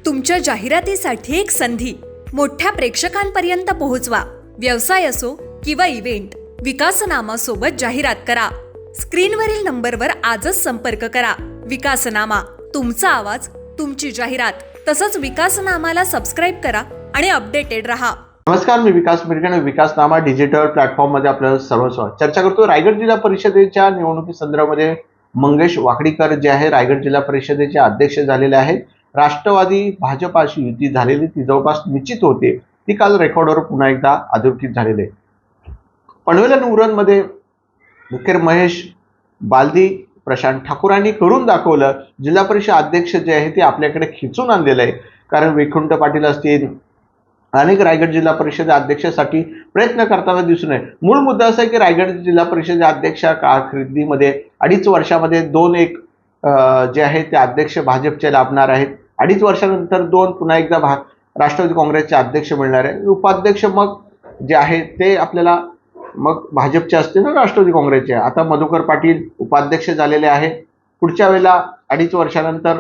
तुमच्या जाहिरातीसाठी एक संधी मोठ्या प्रेक्षकांपर्यंत पोहोचवा. व्यवसाय असो किंवा इव्हेंट, विकासनामा सोबत जाहिरात करा. स्क्रीनवरील नंबरवर आजच संपर्क करा. विकासनामा, तुमचा आवाज, तुमची जाहिरात. तसंच विकासनामाला सबस्क्राईब करा आणि अपडेटेड रहा. नमस्कार, मी विकास मिरकणे. विकासनामा डिजिटल प्लॅटफॉर्म मध्ये आपलं सर्व स्वागत. चर्चा करतो रायगड जिल्हा परिषदेच्या निवडणुकी संदर्भामध्ये. मंगेश वाकडीकर जे आहे रायगड जिल्हा परिषदेचे अध्यक्ष झालेले आहेत. राष्ट्रवादी भाजपाशी युती झालेली ती जवळपास निश्चित होते. ती काल रेकॉर्डवर पुन्हा एकदा अधोरेखित झालेले. पनवेल आणि उरणमध्ये मुखेड महेश बालदी, प्रशांत ठाकूरांनी करून दाखवलं. जिल्हा परिषद अध्यक्ष जे आहे ते आपल्याकडे खिचून आणलेलं आहे. कारण वैकुंठ पाटील असतील, अनेक रायगड जिल्हा परिषद अध्यक्षासाठी प्रयत्न करताना दिसून येईल. मूळ मुद्दा असा आहे की रायगड जिल्हा परिषद अध्यक्ष कारकिर्दीमध्ये 2.5 वर्षामध्ये 2-1 जे आहे ते अध्यक्ष भाजपचे लाभणार आहेत. 2.5 वर्षानंतर पुन्हा एकदा राष्ट्रवादी काँग्रेसचे अध्यक्ष मिळणार आहे. उपाध्यक्ष मग जे आहे ते आपल्याला मग भाजपचे असतील ना, राष्ट्रवादी काँग्रेसचे. आता मधुकर पाटील उपाध्यक्ष झालेले आहेत. पुढच्या वेळेला 2.5 वर्षानंतर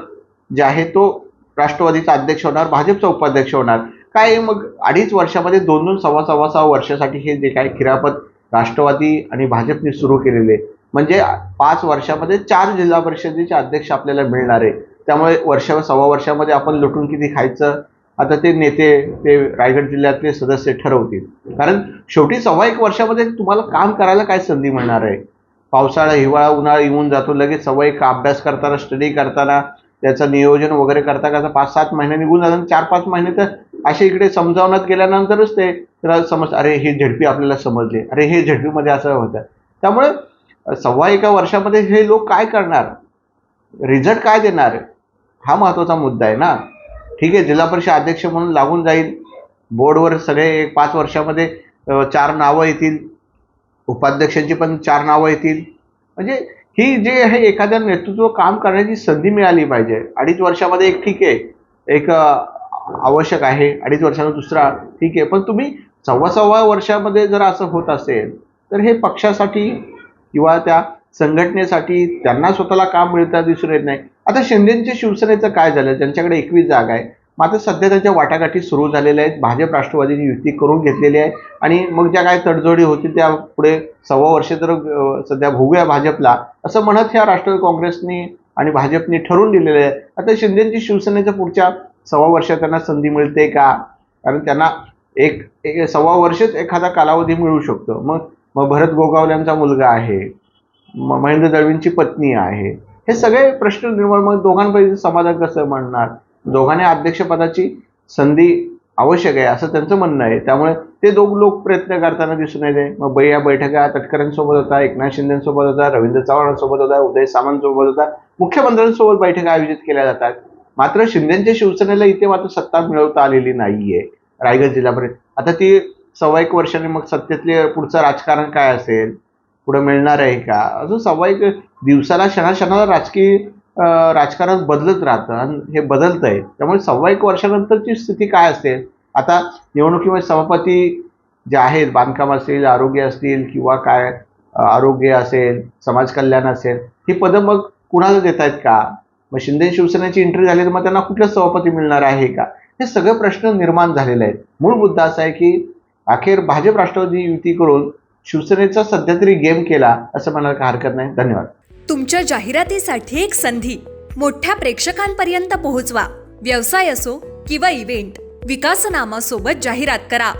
जे आहे तो राष्ट्रवादीचा अध्यक्ष होणार, भाजपचा उपाध्यक्ष होणार. काय मग 2.5 वर्षामध्ये 2 सव्वा वर्षासाठी हे जे काही खिरापत राष्ट्रवादी आणि भाजपने सुरू केलेले, म्हणजे 5 वर्षामध्ये 4 जिल्हा परिषदेचे अध्यक्ष आपल्याला मिळणार आहे. त्यामुळे सव्वा वर्षामध्ये आपण लुटून किती खायचं आता ते नेते, ते रायगड जिल्ह्यातले सदस्य ठरवतील. कारण शेवटी 1.25 वर्षामध्ये तुम्हाला काम करायला काय संधी मिळणार आहे. पावसाळा, हिवाळा, उन्हाळा येऊन जातो. लगेच 1.25 अभ्यास करताना, स्टडी करताना, त्याचं नियोजन वगैरे करता 5-7 महिने निघून जातात. 4-5 महिने तर असे इकडे समजावण्यात गेल्यानंतरच ते त्याला अरे हे झेडपी आपल्याला समजले, अरे हे झेडपीमध्ये असं होतं. त्यामुळे 1.25 वर्षामध्ये हे लोक काय करणार, रिझल्ट काय देणार, हा महत्वाचा मुद्दा आहे ना. ठीक आहे, जिल्हा परिषद अध्यक्ष म्हणून लागून जाईल. बोर्डवर सगळे 5 वर्षामध्ये 4 नावं येतील. उपाध्यक्षांची पण 4 नावं येतील. म्हणजे ही जे आहे एखाद्या नेतृत्व काम करण्याची संधी मिळाली पाहिजे. 2.5 वर्षामध्ये एक ठीक आहे, एक आवश्यक आहे. 2.5 वर्षानं दुसरा ठीक आहे. पण तुम्ही सव्वा वर्षामध्ये जर असं होत असेल तर हे पक्षासाठी किंवा त्या संघटनेसाठी त्यांना स्वतःला काम मिळता दिसून येत नाही. आता शिंदेच्या शिवसेनेचं काय झालं, त्यांच्याकडे 21 जागा आहे. मात्र सध्या त्यांच्या वाटाघाटी सुरू झालेल्या आहेत. भाजप राष्ट्रवादीची युती करून घेतलेली आहे आणि मग ज्या काही तडजोडी होतील त्या पुढे 1.25 वर्ष तर सध्या भोगूया भाजपला, असं म्हणत ह्या राष्ट्रवादी काँग्रेसनी आणि भाजपने ठरवून दिलेलं आहे. आता शिंदेची शिवसेनेच्या पुढच्या 1.25 वर्षात त्यांना संधी मिळते का? कारण त्यांना एक 1.25 वर्षच एखादा कालावधी मिळू शकतो. मग भरत गोगावल्यांचा मुलगा आहे, महेंद्र दळवींची पत्नी आहे. हे सगळे प्रश्न निर्माण, मग दोघांपैकी समाधान कसं म्हणणार? दोघांनी अध्यक्षपदाची संधी आवश्यक आहे असं त्यांचं म्हणणं आहे. त्यामुळे ते दोघ लोक प्रयत्न करताना दिसून येते. मग या बैठका तटकरेंसोबत होता, एकनाथ शिंदेसोबत होता, रवींद्र चव्हाणांसोबत होता, उदय सामंतसोबत होता, मुख्यमंत्र्यांसोबत बैठका आयोजित केल्या जातात. मात्र शिंदेच्या शिवसेनेला इथे मात्र सत्ता मिळवता आलेली नाहीये रायगड जिल्हा परिषद. आता ती 1.25 वर्षांनी मग सत्तेतले पुढचं राजकारण काय असेल, पुढे मिळणार आहे का? अजून 1.25 दिवसाला क्षणाला राजकारण बदलत राहतं आणि हे बदलत आहे. त्यामुळे 1.25 वर्षानंतरची स्थिती काय असेल? आता निवडणुकीमध्ये सभापती जे आहेत, बांधकाम असेल, आरोग्य असतील किंवा काय आरोग्य असेल, समाज कल्याण असेल, ही पदं मग कुणाला देत आहेत का? मग शिंदे शिवसेनेची एंट्री झाली तर मग त्यांना कुठला सभापती मिळणार आहे का? हे सगळे प्रश्न निर्माण झालेले आहेत. मूळ मुद्दा असा आहे की अखेर भाजप राष्ट्रवादी युती करून शिवसेनेचा सध्या तरी गेम केला असं म्हणायला काही हरकत नाही. धन्यवाद. तुमच्या जाहिरातीसाठी एक संधी मोठ्या प्रेक्षकांपर्यंत पोहोचवा. व्यवसाय असो किंवा इव्हेंट, विकासनामा सोबत जाहिरात करा.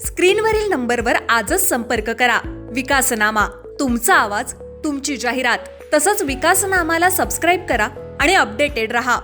स्क्रीनवरील नंबरवर आजच संपर्क करा. विकासनामा, तुमचा आवाज, तुमची जाहिरात. तसंच विकासनामाला सबस्क्राईब करा आणि अपडेटेड रहा.